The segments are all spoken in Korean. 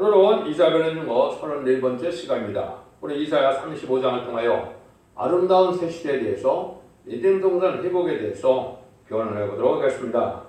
오늘은 이사야를 읽어 34번째 시간입니다. 우리 이사야 35장을 통하여 아름다운 새 시대에 대해서 에덴 동산 회복에 대해서 교훈을 해보도록 하겠습니다.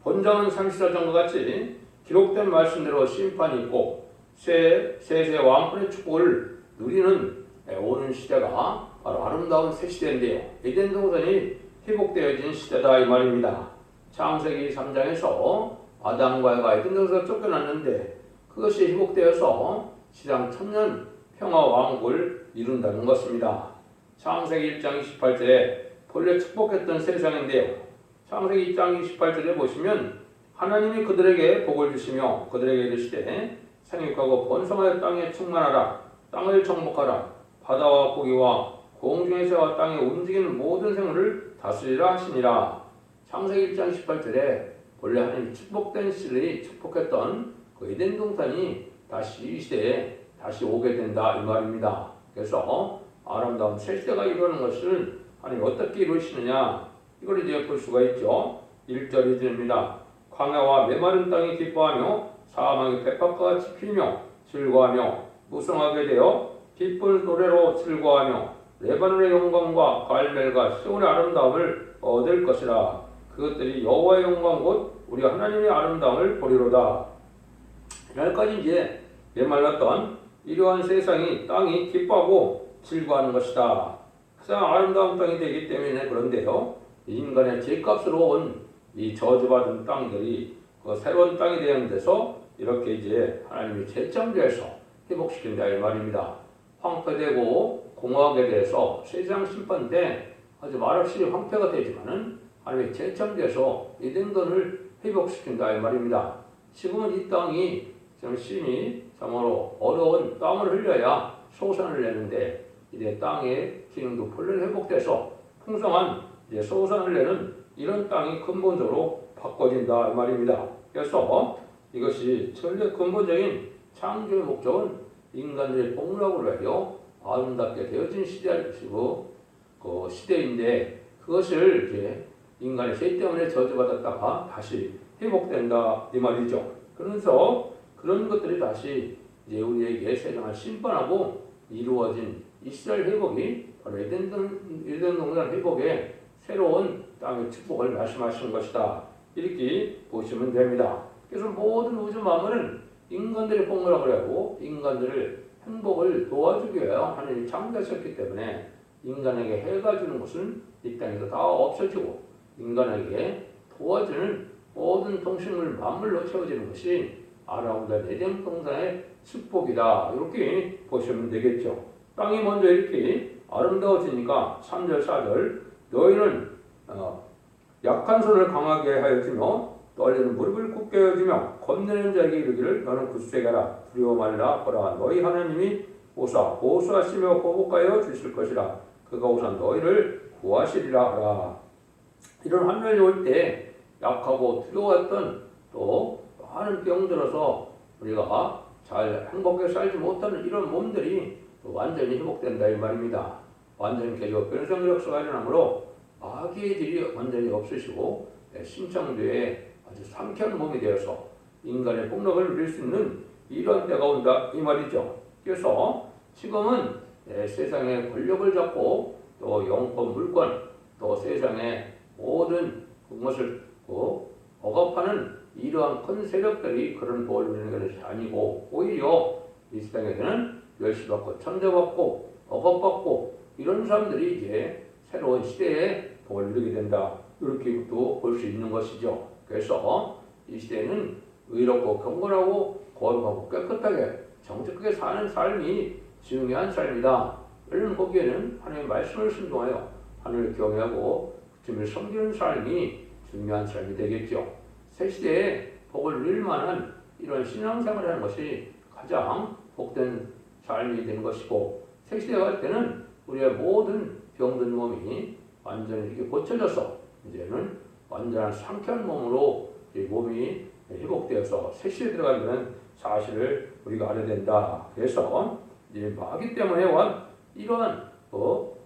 본장은 34장과 같이 기록된 말씀대로 심판이 있고 세세 왕권의 축복을 누리는 오는 시대가 바로 아름다운 새 시대인데요. 에덴 동산이 회복되어진 시대다 이 말입니다. 창세기 3장에서 아담과 에바가 에덴 동산에서 쫓겨났는데 그것이 회복되어서 시장 천년 평화 왕국을 이룬다는 것입니다. 창세기 1장 28절에 본래 축복했던 세상인데요. 창세기 1장 28절에 보시면 하나님이 그들에게 복을 주시며 그들에게 이르시되 생육하고 번성하여 땅에 충만하라. 땅을 정복하라. 바다와 고기와 공중의 새와 땅에 움직이는 모든 생물을 다스리라 하시니라. 창세기 1장 18절에 본래 하나님이 축복된 시들이 축복했던 그 에덴 동산이 다시 이 시대에 다시 오게 된다 이 말입니다. 그래서 아름다운 새 시대가 이루어지는 것을 하나님 어떻게 이루시느냐 이걸 이제 볼 수가 있죠. 1절이 됩니다. 광야와 메마른 땅이 기뻐하며 사망의 백합과 같이 피며 즐거워하며 무성하게 되어 기쁜 노래로 즐거워하며 레바논의 영광과 갈멜과 시온의 아름다움을 얻을 것이라. 그것들이 여호와의 영광 곧 우리 하나님의 아름다움을 보리로다. 여기까지 이제 메말랐던 이러한 세상이 땅이 기뻐하고 즐거워하는 것이다. 가장 아름다운 땅이 되기 때문에 그런데요. 인간의 죄값으로 온 이 저주받은 땅들이 그 새로운 땅이 되는 데서 이렇게 이제 하나님이 재창조해서 회복시킨다 이 말입니다. 황폐되고 공허하게 돼서 세상 심판 때 아주 말없이 황폐가 되지만은 하나님이 재창조해서 에덴don을 회복시킨다 이 말입니다. 지금은 이 땅이 좀 심히 참으로 어려운 땀을 흘려야 소산을 내는데 이제 땅의 기능도 본래 회복돼서 풍성한 이제 소산을 내는 이런 땅이 근본적으로 바꿔진다 이 말입니다. 그래서 이것이 전례 근본적인 창조의 목적은 인간들의 복락을 위하여 아름답게 되어진 시대이고 그 시대인데 그것을 이제 인간의 죄 때문에 저주받았다가 다시 회복된다 이 말이죠. 그러면서 그런 것들이 다시 이제 우리에게 세상을 심판하고 이루어진 이스라엘 회복이 바로 에덴 동산 회복의 새로운 땅의 축복을 말씀하시는 것이다. 이렇게 보시면 됩니다. 그래서 모든 우주 만물은 인간들의 복락을 하고 인간들을 행복을 도와주기 위하여 하나님이 창조하셨기 때문에 인간에게 해가 주는 것은 이 땅에서 다 없어지고 인간에게 도와주는 모든 동식물 만물로 채워지는 것이 아름다운 에덴 동산의 축복이다. 이렇게 보시면 되겠죠. 땅이 먼저 이렇게 아름다워지니까 3절 4절 너희는 약한 손을 강하게 하여 주며 떨리는 무릎을 굳게 하여 주며 겁내는 자에게 이르기를 너는 굳세게 하라. 두려워 말라. 보라 너희 하나님이 오사 보수하시며 보복하여 주실 것이라. 그가 오사 너희를 구하시리라 하라. 이런 환란이 올 때 약하고 두려웠던 또 많은 병들어서 우리가 잘 행복하게 살지 못하는 이런 몸들이 완전히 회복된다 이 말입니다. 완전히 개조 변성 역사가 일어나므로 마귀의 질이 완전히 없으시고 심장도에 아주 상쾌한 몸이 되어서 인간의 복락을 누릴 수 있는 이런 때가 온다 이 말이죠. 그래서 지금은 세상의 권력을 잡고 또 영권 물권 또 세상의 모든 그것을 억압하는 이러한 큰 세력들이 그런 복을 누리는 것이 아니고 오히려 이 세상에서는 멸시받고 천대받고 억압받고 이런 사람들이 이제 새로운 시대에 복을 누리게 된다. 이렇게 또 볼 수 있는 것이죠. 그래서 이 시대는 의롭고 경건하고 거룩하고 깨끗하게 정직하게 사는 삶이 중요한 삶이다. 이런 보기에는 하나님의 말씀을 순종하여 하늘을 경외하고 주님을 섬기는 삶이 중요한 삶이 되겠죠. 새 시대에 복을 누릴 만한 이런 신앙생활을 하는 것이 가장 복된 삶이 되는 것이고 새 시대가 갈 때는 우리의 모든 병든 몸이 완전히 이렇게 고쳐져서 이제는 완전한 상쾌한 몸으로 몸이 회복되어서 새 시대에 들어가는 사실을 우리가 알아야 된다. 그래서 이제 마귀 때문에 온 이러한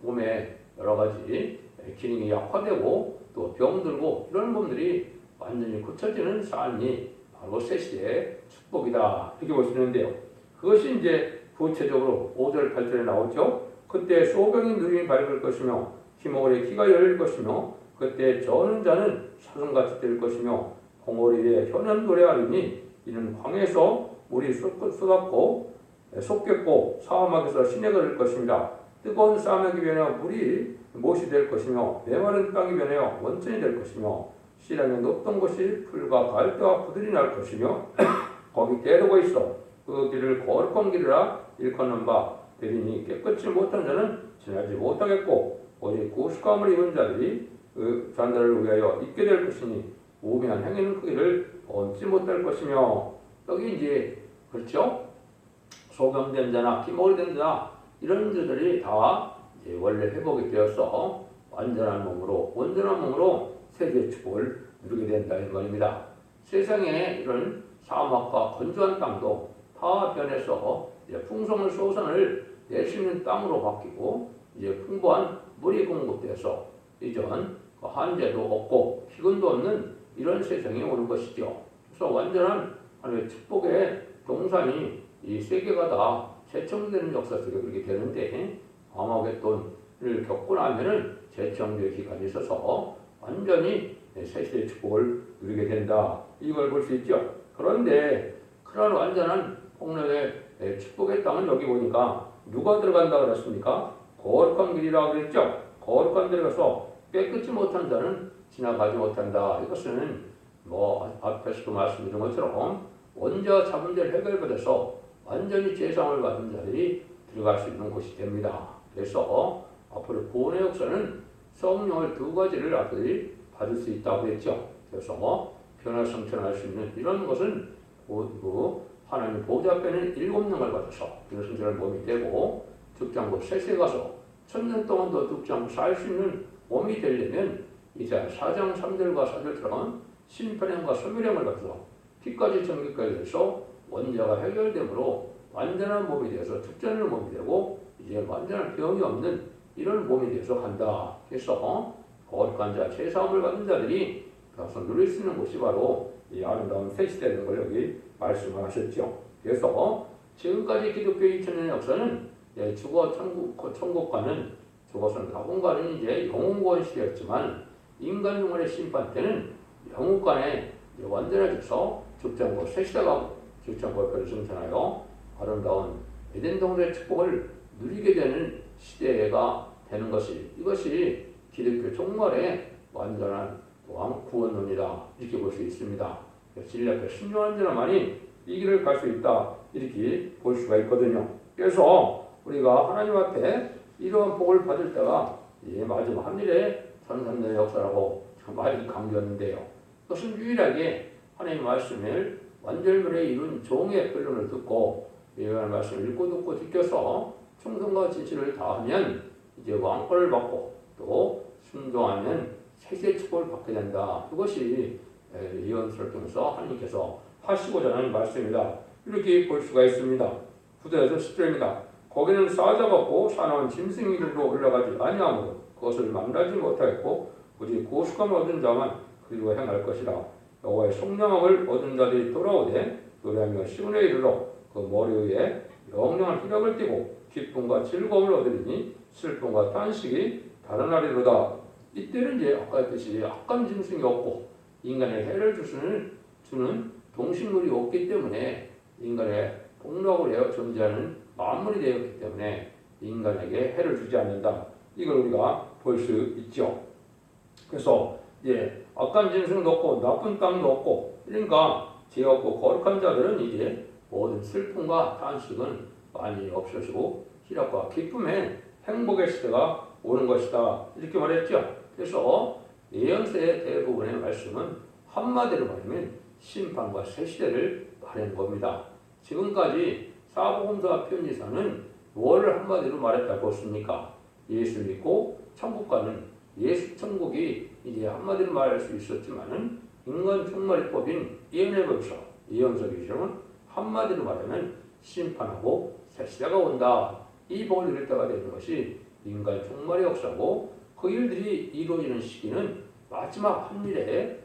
몸의 여러 가지 기능이 약화되고 또 병들고 이런 몸들이 완전히 고쳐지는 삶이 바로 새 시대의 축복이다. 이렇게 볼 수 있는데요. 그것이 이제 구체적으로 5절 8절에 나오죠. 그때 소경이 누림이 밝을 것이며 기모리의 키가 열릴 것이며 그때 저는 자는 사슴같이 될 것이며 공오리에 현은 노래하리니 이는 광에서 물이 쏟았고 솟겠고 사막에서 시내가 될 것입니다. 뜨거운 사막이 변하여 물이 못이 될 것이며 메마른 땅이 변하여 원천이 될 것이며 시랑에 높던 곳이 풀과 갈대와 부들이 날 것이며 거기 대로가 있어 그 길을 거룩한 길이라 일컫는 바 되리니 깨끗이 못한 자는 지나지 못하겠고 오직 구속함을 입은 자들이 그 잔들을 위하여 있게 될 것이니 우매한 행위는 그 길을 얹지 못할 것이며 여기 이제 그렇죠? 소경된 자나 기모리된 자 이런 자들이 다 이제 원래 회복이 되어서 완전한 몸으로 세계의 축복을 누리게 된다 이 말입니다. 세상에 이런 사막과 건조한 땅도 다 변해서 이제 풍성한 소산을 낼 수 있는 땅으로 바뀌고 이제 풍부한 물이 공급돼서 이전 한재도 없고 기근도 없는 이런 세상이 오는 것이죠. 그래서 완전한 하나님의 축복의 동산이 이 세계가 다 재청되는 역사 속에 그렇게 되는데 아마겟돈을 겪고 나면은 재청될 기간이 있어서 완전히 새 시대의 축복을 누리게 된다. 이걸 볼 수 있죠. 그런데 그런 완전한 폭력의 축복의 땅은 여기 보니까 누가 들어간다 그랬습니까? 거룩한 길이라고 그랬죠. 거룩한 길에 가서 깨끗이 못한 자는 지나가지 못한다. 이것은 앞에서도 말씀드린 것처럼 원죄와 자문제를 해결받아서 완전히 죄상을 받은 자들이 들어갈 수 있는 곳이 됩니다. 그래서 앞으로 구원의 역사는 성령을 두 가지를 아들이 받을 수 있다고 했죠. 그래서 변화성천할 수 있는 이런 것은 하나님 보좌 앞에는 7명을 받아서 변화성천할 몸이 되고 죽장고 셋에 가서 1000년 동안도 죽지 않고 살 수 있는 몸이 되려면 이제 4장 3절과 4절처럼 심판형과 소멸형을 받아서 피까지 정기까지 해서 원죄가 해결되므로 완전한 몸이 되어서 축전하는 몸이 되고 이제 완전한 병이 없는 이런 몸이 되어서 간다. 그래서 거룩한 자, 죄사함을 받은 자들이 가서 누릴 수 있는 곳이 바로 이 아름다운 새 시대라는 걸 여기 말씀을 하셨죠. 그래서 지금까지 기독교의 2000년의 역사는 죽어 천국 가는 죽어서는 가본 가는 이제 영웅권 시대였지만 인간 영혼의 심판 때는 영웅간에 완전해져서 죽장고 새 시대가 죽장고 별을 승천하여 아름다운 에덴 동산의 축복을 누리게 되는 시대가 되는 것이 이것이 기독교 종말의 완전한 또한 구원론이다 이렇게 볼 수 있습니다. 진리 앞에 순종한 자만이 이 길을 갈 수 있다 이렇게 볼 수가 있거든요. 그래서 우리가 하나님 앞에 이러한 복을 받을 때가 마지막 한일의 전산의 역사라고 많이 강조했는데요. 그것은 유일하게 하나님의 말씀을 완전물에 이룬 종의 변론을 듣고 예언의 말씀을 읽고 듣고 지켜서 충성과 진실을 다하면 이제 왕권을 받고 또 순종하면 세세의 축복을 받게 된다. 그것이 예언서를 통해서 하나님께서 하시고자 하는 말씀이다. 이렇게 볼 수가 있습니다. 9절에서 10절입니다. 거기는 사자가 없고 사나운 짐승이 길로 올라가지 아니하므로 그것을 만나지 못하겠고 오직 고속함을 얻은 자만 그리로 행할 것이라. 여호와의 성령함을 얻은 자들이 돌아오되 노래하며 시온에 이르러 그 머리 위에 영영한 희락을 띠고 기쁨과 즐거움을 얻으리니 슬픔과 탄식이 달아나리로다. 이때는 이제 아까 했듯이 악한 짐승이 없고 인간의 해를 주는 동식물이 없기 때문에 인간의 복락으로 존재하는 만물이 되었기 때문에 인간에게 해를 주지 않는다. 이걸 우리가 볼 수 있죠. 그래서 악한 짐승도 없고 나쁜 땅도 없고 그러니까 죄 없고 거룩한 자들은 이제 모든 슬픔과 탄식은 많이 없어지고 희락과 기쁨의 행복의 시대가 오는 것이다. 이렇게 말했죠. 그래서 예언서의 대부분의 말씀은 한마디로 말하면 심판과 새 시대를 말하는 겁니다. 지금까지 사복음서와 편지서는 뭐를 한마디로 말했다고 보십니까? 예수 믿고 천국 가는 예수 천국이 이제 한마디로 말할 수 있었지만은 인간 종말의법인 예언의 법서, 예언서 기준은 한마디로 말하면 심판하고 새 시대가 온다. 이 복을 누릴 때가 되는 것이 인간 종말의 역사고 그 일들이 이루어지는 시기는 마지막 한일에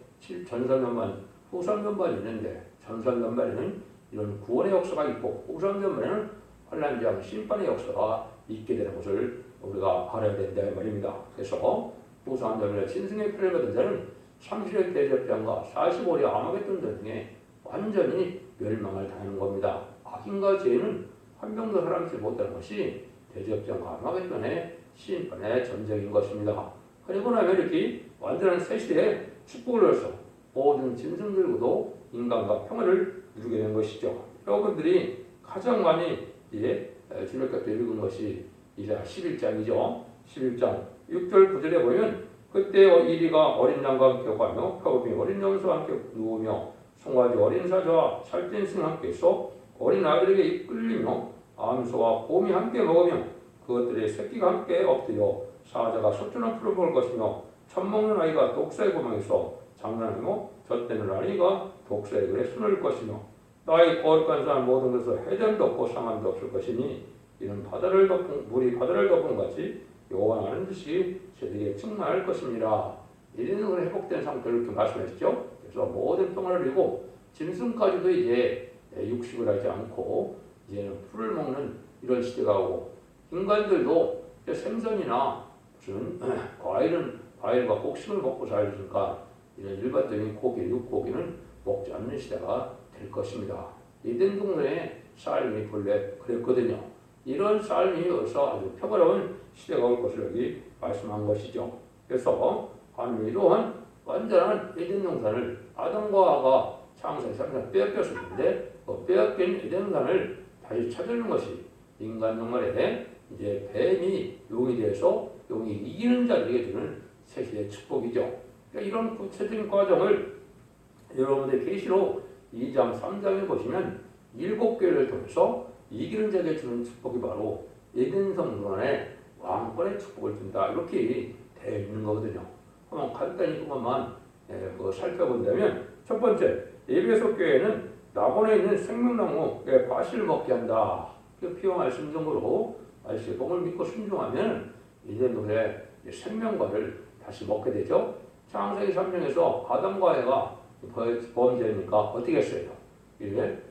전사면만 후사면만 있는데 전선전반에는 이런 구원의 역사가 있고 우선전반에는 환란장 심판의 역사가 있게 되는 것을 우리가 알아야 된다 말입니다. 그래서 우선전반에 신승의 표를 받은 자는 30년 대접장과 45년 아마겟돈 전쟁에 완전히 멸망을 당하는 겁니다. 악인과 죄는 한 명도 사람지 못하는 것이 대접장과 아마겟돈의 심판의 전쟁인 것입니다. 그리고 나면 이렇게 완전한 새 시대에 축복을 얻어서 모든 짐승들과도 인간과 평화를 이루게 된 것이죠. 여러분들이 가장 많이 주일학교 읽은 것이 이사야 11장이죠. 11장 6절 9절에 보면 그때 이리가 어린 양과 함께 가며 표범이 어린 염소와 함께 누우며 송아지 어린 사자와 살찐 승과 함께서 어린 아들에게 이끌리며 암소와 곰이 함께 먹으며 그것들의 새끼가 함께 엎드려 사자가 소주나 풀을 먹을 것이며 젖 먹는 아이가 독사의 구멍에서 장난하며 젖대는 아이가 독사의 글에 숨을 것이며 나의 거룩한 산 모든 것에서 해전도 없고 상함도 없을 것이니 이는 물이 바다를 덮은 같이 여호와 하는 듯이 세대에 충만할 것입니다. 이런 회복된 상태를 이렇게 말씀하시죠. 그래서 모든 평화를 이루고 짐승까지도 이제 육식을 하지 않고 이제는 풀을 먹는 이런 시대가 오고 인간들도 생선이나 무슨 과일과 곡식을 먹고 살니까 이런 일반적인 고기, 육고기는 먹지 않는 시대가 될 것입니다. 에덴 동네에 삶이 본래 그랬거든요. 이런 삶이 어서 아주 평화로운 시대가 올 것을 여기 말씀한 것이죠. 그래서 하나님이 이러한 완전한 에덴 동산을 아담과 하와가 창세기 3장 빼앗겼었는데 그 빼앗긴 에덴 동산을 다시 찾는 것이 인간 영말에 이제 뱀이 용이 되어서 용이 이기는 자들에게 주는 새시대의 축복이죠. 그러니까 이런 구체적인 과정을 여러분들 계시록 2장 3장에 보시면 7개를 통해서 이기는 자에게 주는 축복이 바로 에덴 성전의 왕권의 축복을 준다 이렇게 되어 있는 거거든요. 한번 간단히 그것만 살펴본다면 첫 번째 에베소 교회는 낙원에 있는 생명나무의 과실을 먹게 한다. 피와 말씀 정도로 말씀의 복을 믿고 순종하면 이제는 생명과를 다시 먹게 되죠. 창세기 3장에서 아담과 해가 범죄니까 어떻게 했어요? 이제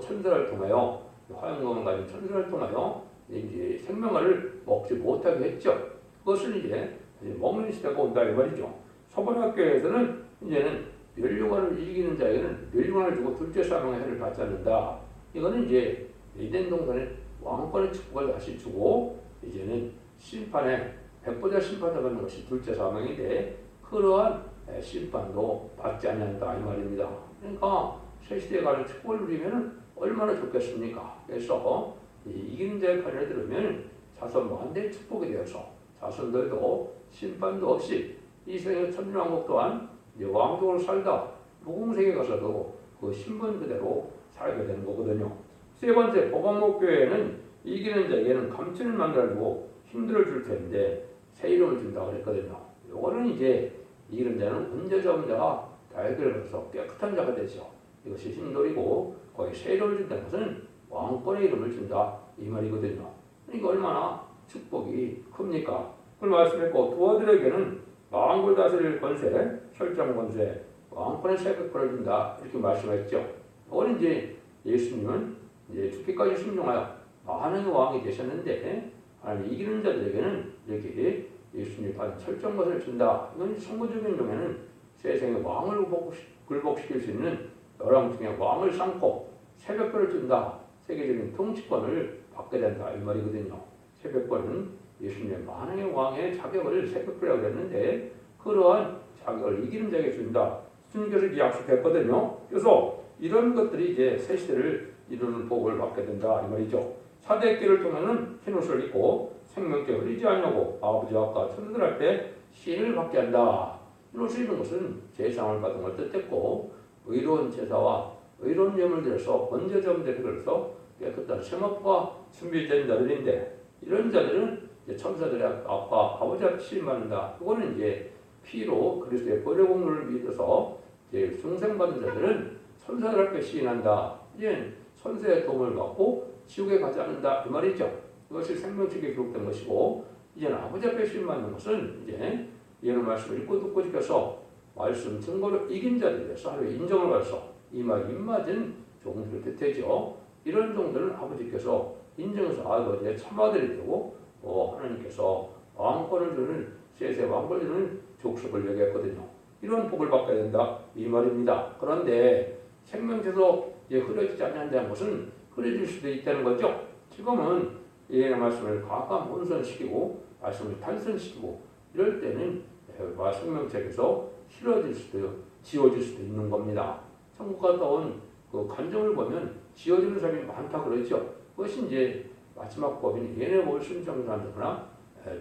천사를 통하여 화영검을 가진 천사를 통하여 이제 생명과를 먹지 못하게 했죠. 그것을 이제 먹는 시대가 온다 이 말이죠. 서번학교에서는 이제는 멸류관을 이기는 자에게는 멸류관을 주고 둘째 사망의 해를 받지 않는다. 이거는 이제 에덴 동산의 왕권의 축복을 다시 주고 이제는 심판에 백보자 심판을 받는 것이 둘째 사망인데 그러한 심판도 받지 않는다 이 말입니다. 그러니까 새 시대에 가는 축복을 누리면 얼마나 좋겠습니까? 그래서 이기는 자의 편을 들으면 자손 만대의 축복이 되어서 자손들도 심판도 없이 이 세상의 천주왕국 또한 왕족으로 살다 무궁세계 가서도 그 신분 그대로 살게 되는 거거든요. 세 번째, 보건목교회는 이기는 자에게는 감춘을 만들고 힘들어 줄 텐데 새 이름을 준다고 그랬거든요. 요거는 이제 이기는 자는 언제적 자가 다 해결해서 깨끗한 자가 되죠. 이것이 힘돌이고 거기 새 이름을 준다는 것은 왕권의 이름을 준다 이 말이거든요. 이거 얼마나 축복이 큽니까? 그걸 말씀했고 두 아들에게는 만국을 다스릴 권세, 철장 권세, 왕권의 세력권을 준다 이렇게 말씀했죠. 이거는 이제 예수님은 이제 죽기까지 순종하여 많은 왕이 되셨는데 하나님 이기는 자들에게는 이렇게 예수님이 받은 철장 권세를 준다. 이건 선구적인 경우에는 세상의 왕을 굴복시킬 수 있는 여러 중에 왕을 삼고 세력권을 준다. 세계적인 통치권을 받게 된다 이 말이거든요. 세력권은 예수님의 만왕의 왕의 자격을 세력권이라고 했는데 그러한 자격을 이기는 자에게 준다. 주님께서 약속했거든요. 그래서 이런 것들이 이제 새 시대를 이루는 복을 받게 된다 이 말이죠. 사대기를 통해는 흰옷을 입고 생명께 흐리지 않냐고 아버지와 천사들한테 신을 받게 한다. 흰옷을 입는 것은 제상을 받은 걸 뜻했고 의로운 제사와 의로운 예물을 들여서 번제점 대표로서 깨끗한 semap과 준비된 자들인데 이런 자들은 이제 천사들의 아빠 아버지 앞에 신 받는다. 그거는 이제 피로 그리스도의 보혈 공로를 믿어서 이제 중생받은 자들은 천사들 앞에 시인한다. 이제 천사의 도움을 받고 지옥에 가지 않는다 이 말이죠. 이것이 생명책에 기록된 것이고 이제는 아버지 앞에 시인 받는 것은 이제 이런 말씀을 읽고 듣고 지켜서 말씀 증거로 이긴 자들에서 하루에 인정을 받아서 이 말이 입맞은 종들을 뜻하죠. 이런 종들은 아버지께서 인정해서 아버지의 참아들이 되고 하나님께서 왕권을 주는 셋의 왕권을 주는 족속을 얘기했거든요. 이런 복을 받게 된다 이 말입니다. 그런데 생명체도 흐려지지 않는다는 것은 흐려질 수도 있다는 거죠. 지금은 예의 말씀을 과감 혼선시키고 말씀을 단순시키고 이럴 때는 생명체에서 싫어질 수도 지워질 수도 있는 겁니다. 천국 갔다 온 그 간증을 보면 지워지는 사람이 많다 그러죠. 그것이 이제 마지막 법인 얘네 뭘 순정한다거나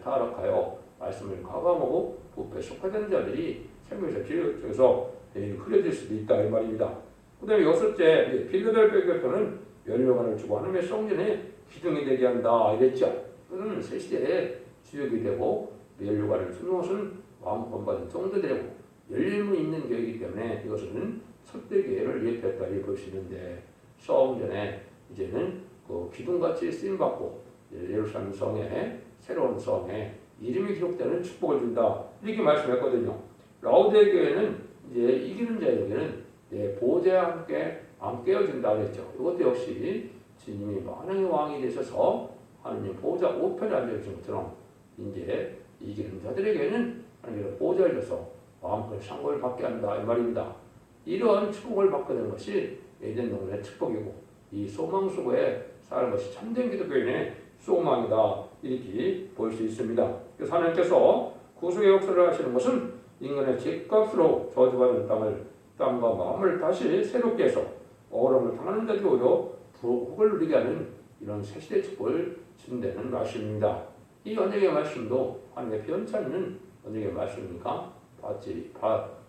타락하여 말씀을 과감하고 부패 속하던 자들이 생명체 지어져서 흐려질 수도 있다 이 말입니다. 그 다음에 여섯째 빌드벨 교회는 멸류관을 주고 하나님의 성전에 기둥이 되게 한다 이랬죠. 그는 새 시대에 주역이 되고 멸류관을 주는 것은 왕권받은 성도되고 열림이 있는 교회이기 때문에 이것은 첫대교회를 예표했다 이렇게 볼 수 있는데 성전에 이제는 그 기둥같이 쓰임받고 예루살렘 성에 새로운 성에 이름이 기록되는 축복을 준다 이렇게 말씀했거든요. 라오디게 교회는 이제 이기는 자에게는 보좌와 함께 안 깨어진다 그랬죠. 이것도 역시 주님이 만왕의 왕이 되셔서 하나님 보좌 우편에 앉아계신 것처럼 이제 이기는 자들에게는 하나님의 보좌를 줘서 왕권 상고를 받게 한다 이 말입니다. 이러한 축복을 받게 되는 것이 에덴 동산의 축복이고 이 소망 속에 사는 것이 참된 기독교인의 소망이다 이렇게 볼 수 있습니다. 그래서 하나님께서 구속의 역사를 하시는 것은 인간의 죄값으로 저주받은 땅과 마음을 다시 새롭게 해서 어려움을 당하는 자들이 오히려 복을 누리게 하는 이런 새시대 축복을 준다는 말씀입니다. 이 언약의 말씀도 하나님의 변찮는 언약의 말씀이니까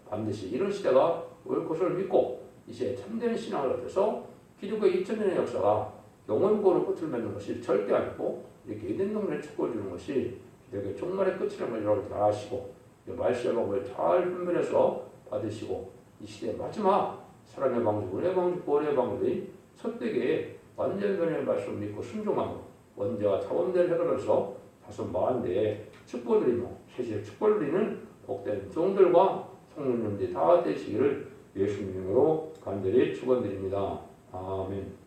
반드시 이런 시대가 올 것을 믿고 이제 참된 신앙을 얻어서 기독교의 2000년의 역사가 영원고로 끝을 맺는 것이 절대 아니고 이렇게 에덴 동산의 축복을 주는 것이 기독교의 종말의 끝이라는 걸 여러분 잘 아시고 말씀의 방법을 잘 분별해서 받으시고 이 시대의 마지막 사랑의 방주, 은혜의 방주, 보혜의 방주의 첫대계에 완전 변의 말씀을 믿고 순종하고 원죄와 자원대를 해결해서 다섯 만대의 축복을 드리며 세시의 축복을 드리는 복된 종들과 성도님들이 다 되시기를 예수님으로 간절히 축원드립니다. 아멘.